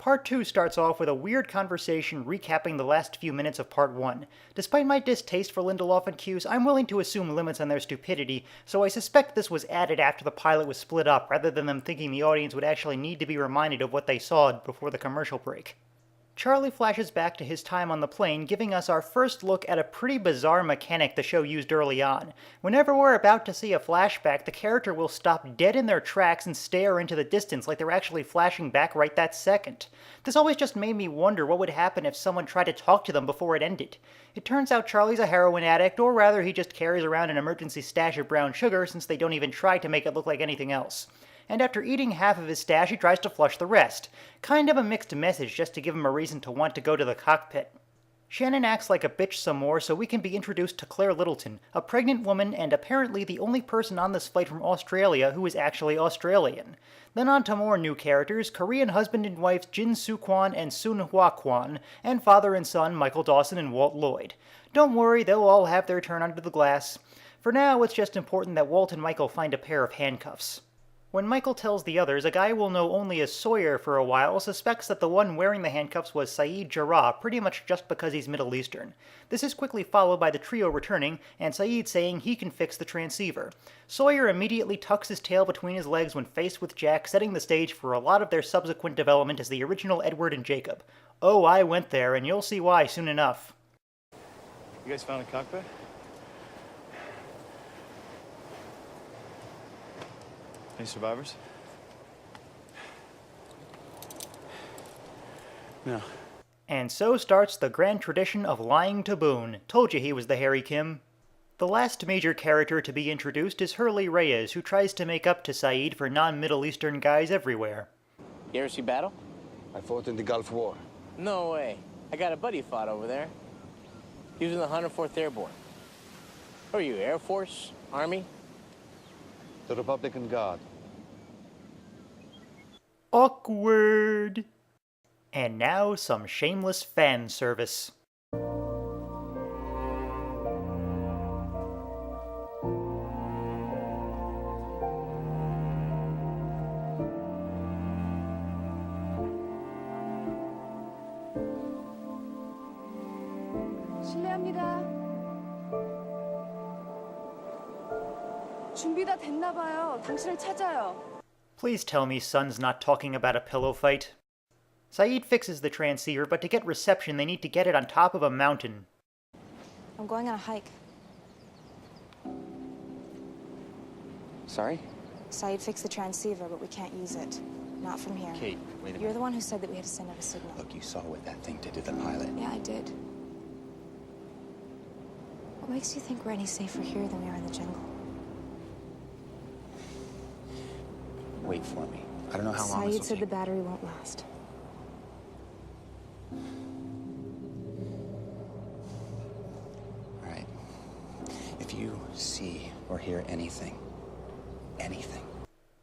Part 2 starts off with a weird conversation recapping the last few minutes of Part 1. Despite my distaste for Lindelof and Cuse, I'm willing to assume limits on their stupidity, so I suspect this was added after the pilot was split up, rather than them thinking the audience would actually need to be reminded of what they saw before the commercial break. Charlie flashes back to his time on the plane, giving us our first look at a pretty bizarre mechanic the show used early on. Whenever we're about to see a flashback, the character will stop dead in their tracks and stare into the distance like they're actually flashing back right that second. This always just made me wonder what would happen if someone tried to talk to them before it ended. It turns out Charlie's a heroin addict, or rather he just carries around an emergency stash of brown sugar since they don't even try to make it look like anything else. And after eating half of his stash, he tries to flush the rest. Kind of a mixed message just to give him a reason to want to go to the cockpit. Shannon acts like a bitch some more so we can be introduced to Claire Littleton, a pregnant woman and apparently the only person on this flight from Australia who is actually Australian. Then on to more new characters, Korean husband and wives Jin Soo Kwon and Soon Hwa Kwon, and father and son Michael Dawson and Walt Lloyd. Don't worry, they'll all have their turn under the glass. For now, it's just important that Walt and Michael find a pair of handcuffs. When Michael tells the others, a guy we'll know only as Sawyer for a while suspects that the one wearing the handcuffs was Saeed Jarrah, pretty much just because he's Middle Eastern. This is quickly followed by the trio returning, and Saeed saying he can fix the transceiver. Sawyer immediately tucks his tail between his legs when faced with Jack, setting the stage for a lot of their subsequent development as the original Edward and Jacob. Oh, I went there, and you'll see why soon enough. You guys found a cockpit? Any survivors? No. And so starts the grand tradition of lying to Boone. Told you he was the Harry Kim. The last major character to be introduced is Hurley Reyes, who tries to make up to Saeed for non-Middle Eastern guys everywhere. You ever see battle? I fought in the Gulf War. No way. I got a buddy who fought over there. He was in the 104th Airborne. Who are you, Air Force? Army? The Republican Guard. Awkward. And now some shameless fan service. 실례합니다. 준비 다 됐나 봐요. 당신을 찾아요. Please tell me Son's not talking about a pillow fight. Saeed fixes the transceiver, but to get reception they need to get it on top of a mountain. I'm going on a hike. Sorry? Saeed fixed the transceiver, but we can't use it. Not from here. Kate, wait a minute. You're the one who said that we had to send out a signal. Look, you saw what that thing did to the pilot. Yeah, I did. What makes you think we're any safer here than we are in the jungle? Wait for me. I don't know how long this Saeed will said the take. battery won't last. All right. If you see or hear anything,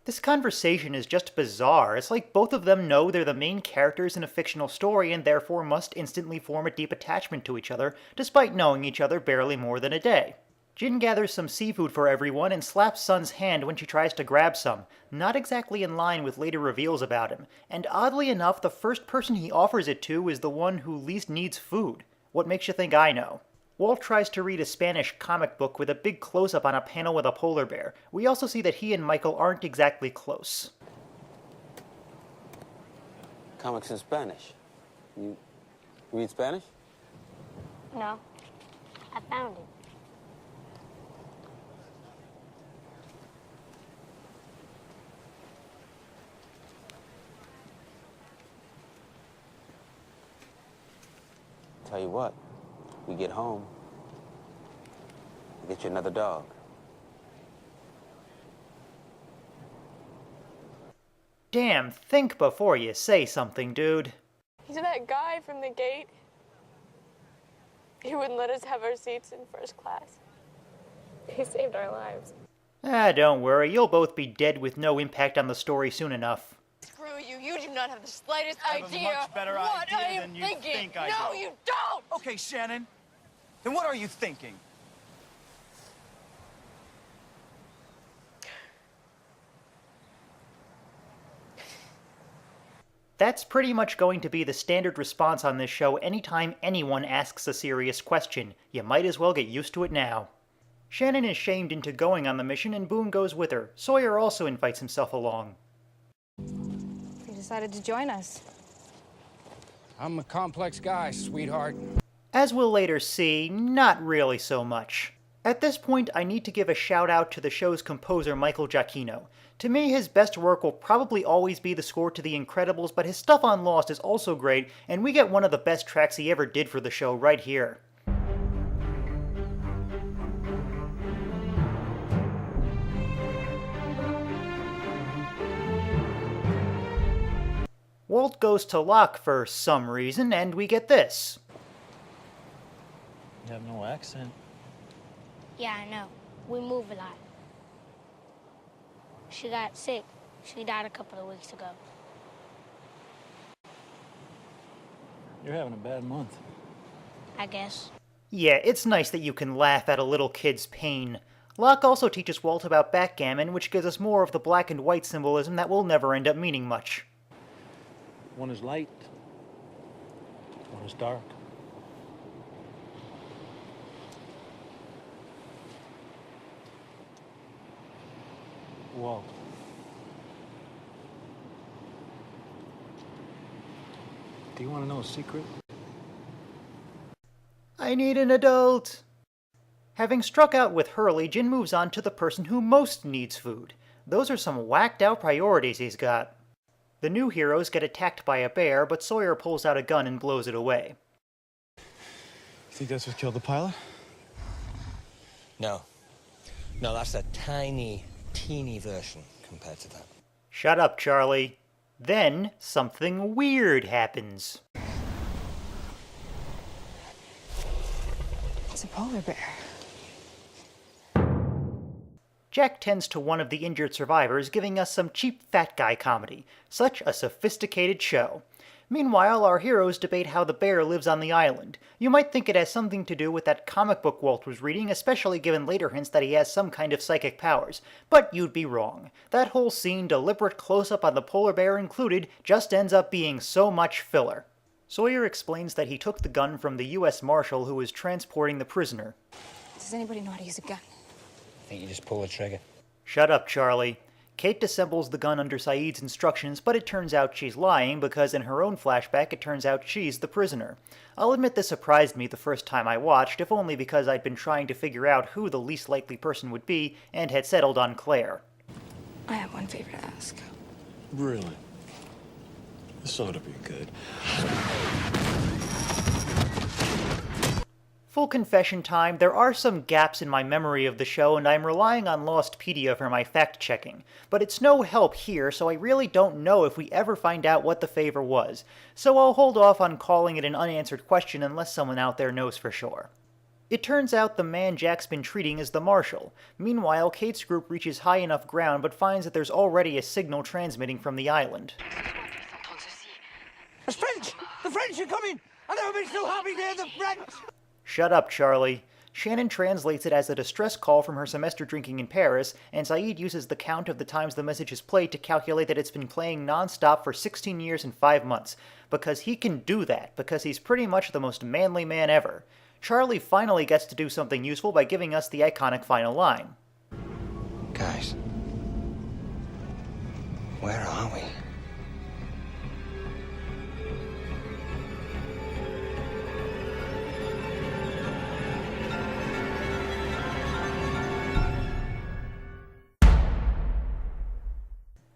This conversation is just bizarre. It's like both of them know they're the main characters in a fictional story and therefore must instantly form a deep attachment to each other, despite knowing each other barely more than a day. Jin gathers some seafood for everyone and slaps Sun's hand when she tries to grab some, not exactly in line with later reveals about him, and oddly enough, the first person he offers it to is the one who least needs food. What makes you think I know? Walt tries to read a Spanish comic book with a big close-up on a panel with a polar bear. We also see that he and Michael aren't exactly close. Comics in Spanish. You read Spanish? No. I found it. Tell you what, we get home, we'll get you another dog. Damn, think before you say something, dude. He's that guy from the gate. He wouldn't let us have our seats in first class. He saved our lives. Ah, don't worry, you'll both be dead with no impact on the story soon enough. Screw you. You do not have the slightest I have a idea much better what idea I am than you thinking. think I no, do. you don't! Okay, Shannon. Then what are you thinking? That's pretty much going to be the standard response on this show anytime anyone asks a serious question. You might as well get used to it now. Shannon is shamed into going on the mission and Boone goes with her. Sawyer also invites himself along. You decided to join us. I'm a complex guy, sweetheart. As we'll later see, not really so much. At this point, I need to give a shout out to the show's composer Michael Giacchino. To me, his best work will probably always be the score to The Incredibles, but his stuff on Lost is also great, and we get one of the best tracks he ever did for the show right here. Walt goes to Locke for some reason, and we get this. You have no accent. Yeah, I know. We move a lot. She got sick. She died a couple of weeks ago. You're having a bad month. I guess. Yeah, it's nice that you can laugh at a little kid's pain. Locke also teaches Walt about backgammon, which gives us more of the black and white symbolism that will never end up meaning much. One is light, one is dark. Walt. Do you want to know a secret? I need an adult. Having struck out with Hurley, Jin moves on to the person who most needs food. Those are some whacked out priorities he's got. The new heroes get attacked by a bear, but Sawyer pulls out a gun and blows it away. You think that's what killed the pilot? No. No, that's a tiny, teeny version compared to that. Shut up, Charlie. Then, something weird happens. It's a polar bear. Jack tends to one of the injured survivors, giving us some cheap fat guy comedy. Such a sophisticated show. Meanwhile, our heroes debate how the bear lives on the island. You might think it has something to do with that comic book Walt was reading, especially given later hints that he has some kind of psychic powers. But you'd be wrong. That whole scene, deliberate close-up on the polar bear included, just ends up being so much filler. Sawyer explains that he took the gun from the U.S. Marshal who was transporting the prisoner. Does anybody know how to use a gun? I think you just pull the trigger. Shut up, Charlie. Kate disassembles the gun under Saeed's instructions, but it turns out she's lying because in her own flashback it turns out she's the prisoner. I'll admit this surprised me the first time I watched, if only because I'd been trying to figure out who the least likely person would be and had settled on Claire. I have one favor to ask. Really? This ought to be good. Full confession time, there are some gaps in my memory of the show and I'm relying on Lostpedia for my fact-checking. But it's no help here, so I really don't know if we ever find out what the favor was. So I'll hold off on calling it an unanswered question unless someone out there knows for sure. It turns out the man Jack's been treating is the Marshal. Meanwhile, Kate's group reaches high enough ground but finds that there's already a signal transmitting from the island. It's French! The French are coming! I've never been so happy to hear the French! Shut up, Charlie. Shannon translates it as a distress call from her semester drinking in Paris, and Saeed uses the count of the times the message is played to calculate that it's been playing non-stop for 16 years and 5 months. Because he can do that, because he's pretty much the most manly man ever. Charlie finally gets to do something useful by giving us the iconic final line. Guys, where are we?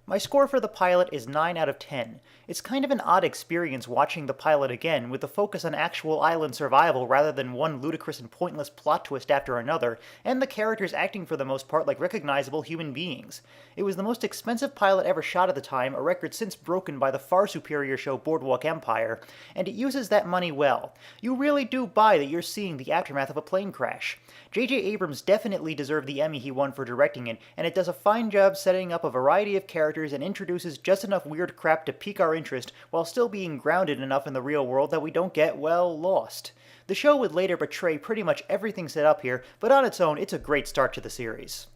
My score for the pilot is 9 out of 10. It's kind of an odd experience watching the pilot again, with the focus on actual island survival rather than one ludicrous and pointless plot twist after another, and the characters acting for the most part like recognizable human beings. It was the most expensive pilot ever shot at the time, a record since broken by the far superior show Boardwalk Empire, and it uses that money well. You really do buy that you're seeing the aftermath of a plane crash. J.J. Abrams definitely deserved the Emmy he won for directing it, and it does a fine job setting up a variety of characters and introduces just enough weird crap to pique our interest while still being grounded enough in the real world that we don't get, well, lost. The show would later betray pretty much everything set up here, but on its own, it's a great start to the series.